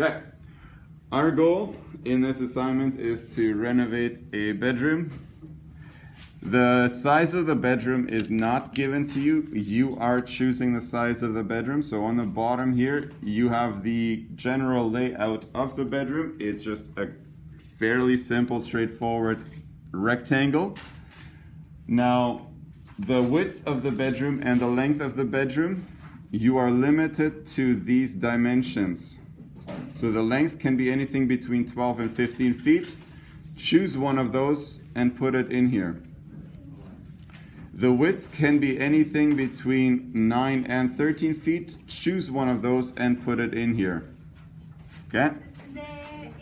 Okay, our goal in this assignment is to renovate a bedroom. The size of the bedroom is not given to you. You are choosing the size of the bedroom. So on the bottom here, you have the general layout of the bedroom. It's just a fairly simple, straightforward rectangle. Now, the width of the bedroom and the length of the bedroom, you are limited to these dimensions. So the length can be anything between 12 and 15 feet. Choose one of those and put it in here. The width can be anything between 9 and 13 feet. Choose one of those and put it in here. Okay? The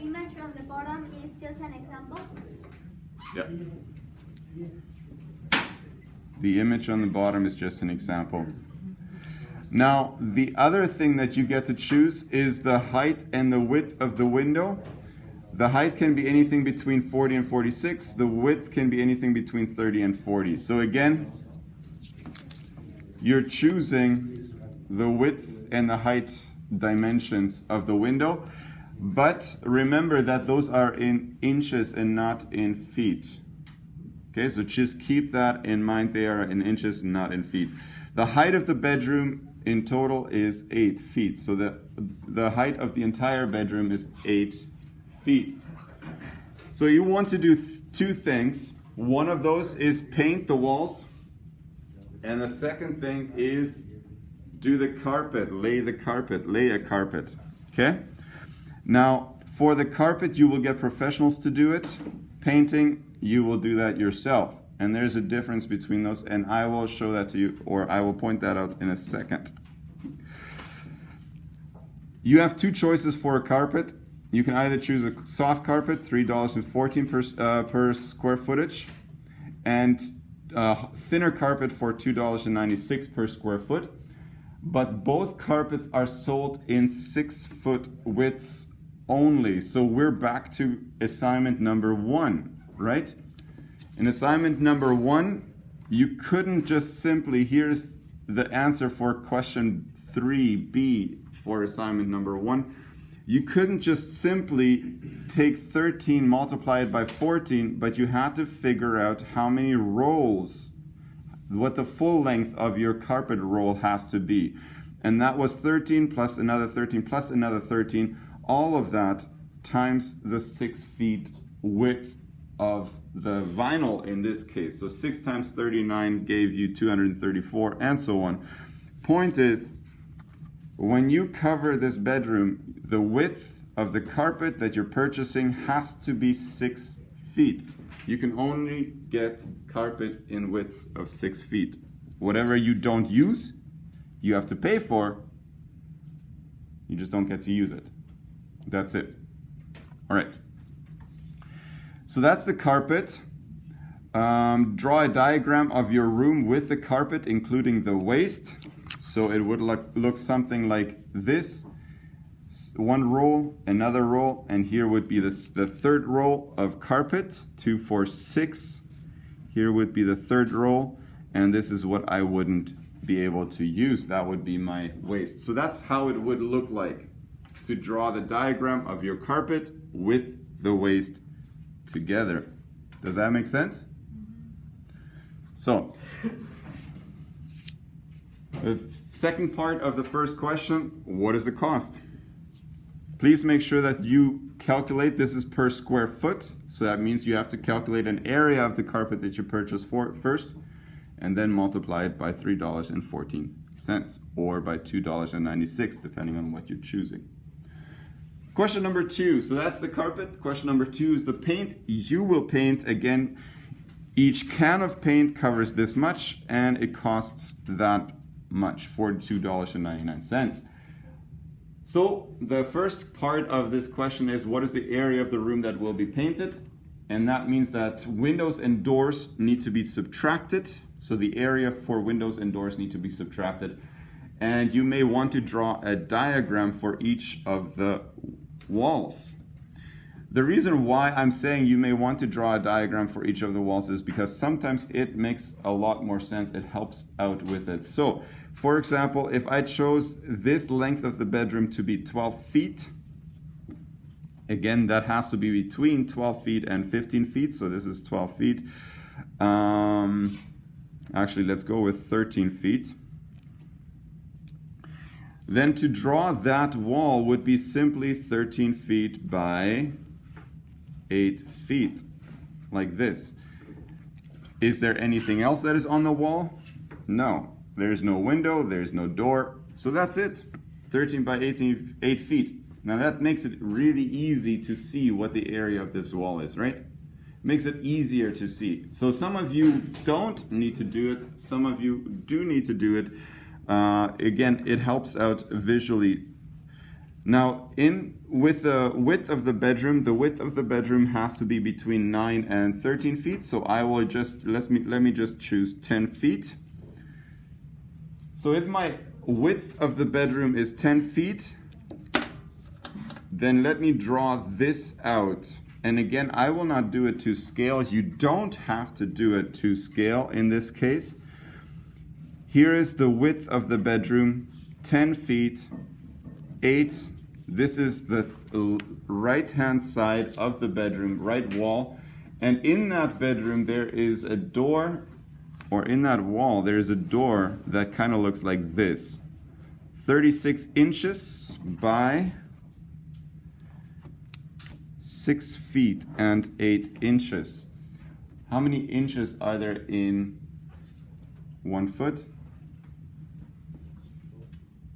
image on the bottom is just an example? Yeah. The image on the bottom is just an example. Now, the other thing that you get to choose is the height and the width of the window. The height can be anything between 40 and 46. The width can be anything between 30 and 40. So again, you're choosing the width and the height dimensions of the window. But remember that those are in inches and not in feet. Okay, so just keep that in mind. They are in inches, not in feet. The height of the bedroom in total is 8 feet. So the height of the entire bedroom is 8 feet. So you want to do two things. One of those is paint the walls. And the second thing is do the carpet, lay a carpet. Okay? Now, for the carpet, you will get professionals to do it. Painting, you will do that yourself. And there's a difference between those, and I will show that to you, or I will point that out in a second. You have two choices for a carpet. You can either choose a soft carpet, $3.14 per square footage, and a thinner carpet for $2.96 per square foot. But both carpets are sold in 6-foot widths only. So we're back to assignment number 1, right? In assignment number 1, you couldn't just simply, here's the answer for question 3B for assignment number 1. You couldn't just simply take 13, multiply it by 14, but you had to figure out how many rolls, what the full length of your carpet roll has to be. And that was 13 plus another 13 plus another 13, all of that times the 6 feet width of the vinyl in this case. So 6 times 39 gave you 234 and so on. Point is, when you cover this bedroom, the width of the carpet that you're purchasing has to be 6 feet. You can only get carpet in widths of 6 feet. Whatever you don't use, you have to pay for. You just don't get to use it. That's it. All right. So that's the carpet. Draw a diagram of your room with the carpet, including the waist. So it would look something like this. One roll, another roll, and here would be the third roll of carpet, 2, 4, 6. Here would be the third roll, and this is what I wouldn't be able to use. That would be my waist. So that's how it would look like to draw the diagram of your carpet with the waist together. Does that make sense? So, the second part of the first question, what is the cost? Please make sure that you calculate, this is per square foot, so that means you have to calculate an area of the carpet that you purchased for first, and then multiply it by $3.14 or by $2.96, depending on what you're choosing. Question number 2, so that's the carpet. Question number 2 is the paint. You will paint, again, each can of paint covers this much, and it costs that much, $42.99. So the first part of this question is, what is the area of the room that will be painted? And that means that windows and doors need to be subtracted. So the area for windows and doors need to be subtracted. And you may want to draw a diagram for each of the walls. The reason why I'm saying you may want to draw a diagram for each of the walls is because sometimes it makes a lot more sense. It helps out with it. So, for example, if I chose this length of the bedroom to be 12 feet, Again, that has to be between 12 feet and 15 feet. So this is 12 feet. Actually, let's go with 13 feet. Then to draw that wall would be simply 13 feet by 8 feet, like this. Is there anything else that is on the wall? No. There's no window, there's no door. So that's it. 13 by 8 feet. Now that makes it really easy to see what the area of this wall is, right? Makes it easier to see. So some of you don't need to do it. Some of you do need to do it. Again, it helps out visually. Now, with the width of the bedroom has to be between 9 and 13 feet. So I will just, let me just choose 10 feet. So if my width of the bedroom is 10 feet, then let me draw this out. And again, I will not do it to scale. You don't have to do it to scale in this case. Here is the width of the bedroom, 10 feet, 8. This is the right-hand side of the bedroom, right wall. And in that bedroom, there is a door, or in that wall, there is a door that kind of looks like this. 36 inches by 6 feet and 8 inches. How many inches are there in 1 foot?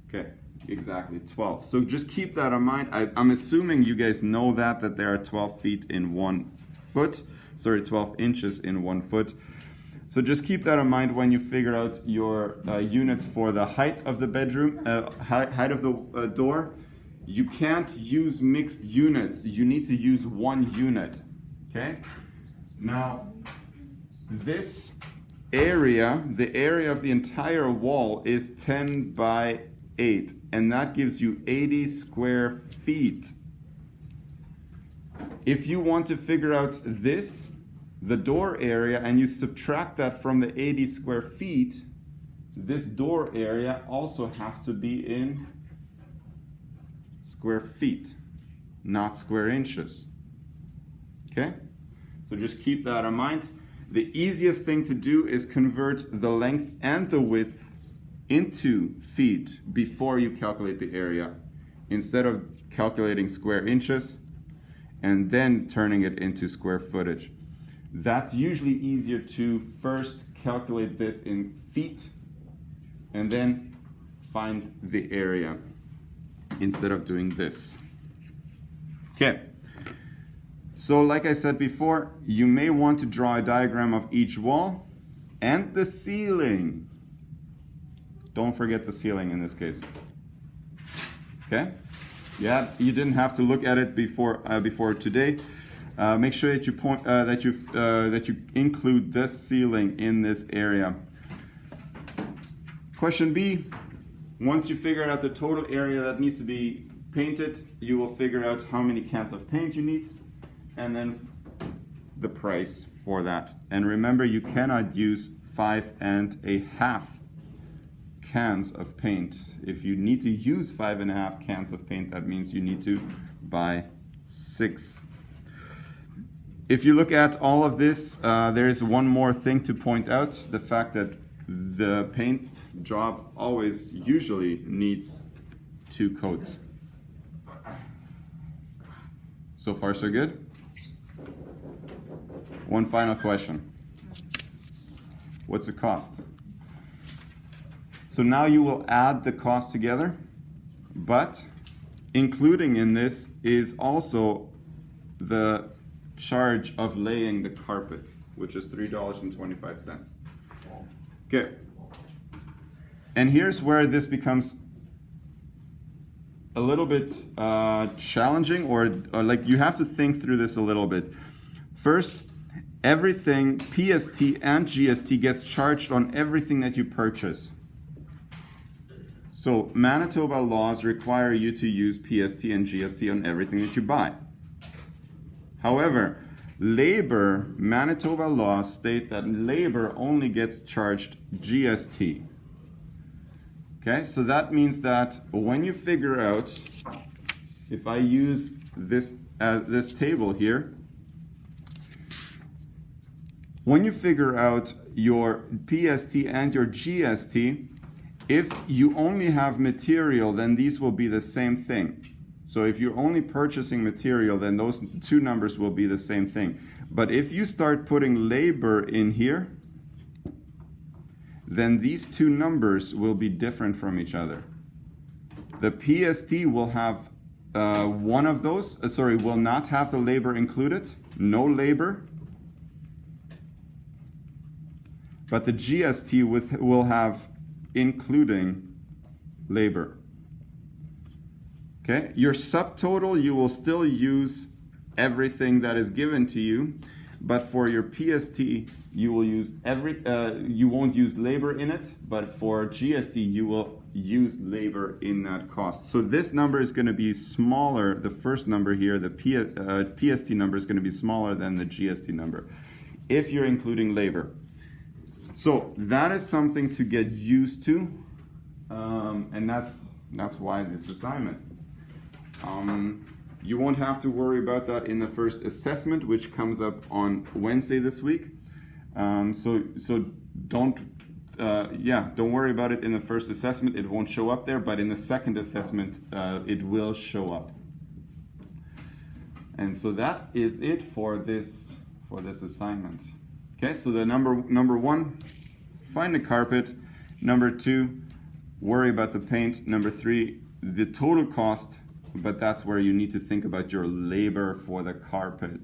Okay, exactly 12. So just keep that in mind. I'm assuming you guys know that there are 12 feet in 1 foot. Sorry, 12 inches in 1 foot. So just keep that in mind when you figure out your units for the height of the bedroom, height of the door. You can't use mixed units. You need to use 1 unit. Okay? Now, this area, the area of the entire wall is 10 by 8, and that gives you 80 square feet. If you want to figure out this, the door area, and you subtract that from the 80 square feet, this door area also has to be in square feet, not square inches. Okay? So just keep that in mind. The easiest thing to do is convert the length and the width into feet before you calculate the area, instead of calculating square inches and then turning it into square footage. That's usually easier to first calculate this in feet and then find the area instead of doing this. Okay. So like I said before, you may want to draw a diagram of each wall and the ceiling. Don't forget the ceiling in this case. Okay? Yeah, you didn't have to look at it before today. Make sure that you include this ceiling in this area. Question B. Once you figure out the total area that needs to be painted, you will figure out how many cans of paint you need, and then the price for that. And remember, you cannot use 5.5 cans of paint. If you need to use 5.5 cans of paint, that means you need to buy 6. If you look at all of this, there is one more thing to point out: the fact that the paint job usually needs 2 coats. So far, so good? One final question. What's the cost? So now you will add the cost together, but including in this is also the charge of laying the carpet, which is $3.25. Okay. And here's where this becomes a little bit challenging, or like you have to think through this a little bit. First, everything, PST and GST, gets charged on everything that you purchase. So Manitoba laws require you to use PST and GST on everything that you buy. However, Manitoba laws state that labor only gets charged GST. Okay, so that means that when you figure out if I use this table here, when you figure out your PST and your GST, if you only have material, then these will be the same thing. So if you're only purchasing material, then those two numbers will be the same thing. But if you start putting labor in here, then these two numbers will be different from each other. The PST will have one of those, will not have the labor included, no labor. But the GST will have including labor. Okay, your subtotal, you will still use everything that is given to you, but for your PST, you will use you won't use labor in it, but for GST, you will use labor in that cost. So this number is going to be smaller. The first number here, the PST number, is going to be smaller than the GST number if you're including labor. So that is something to get used to, and that's why this assignment. You won't have to worry about that in the first assessment, which comes up on Wednesday this week. So don't worry about it in the first assessment. It won't show up there, but in the second assessment, it will show up. And so that is it for this assignment. Okay, so the number one, find the carpet. Number two, worry about the paint. Number three, the total cost, but that's where you need to think about your labor for the carpet.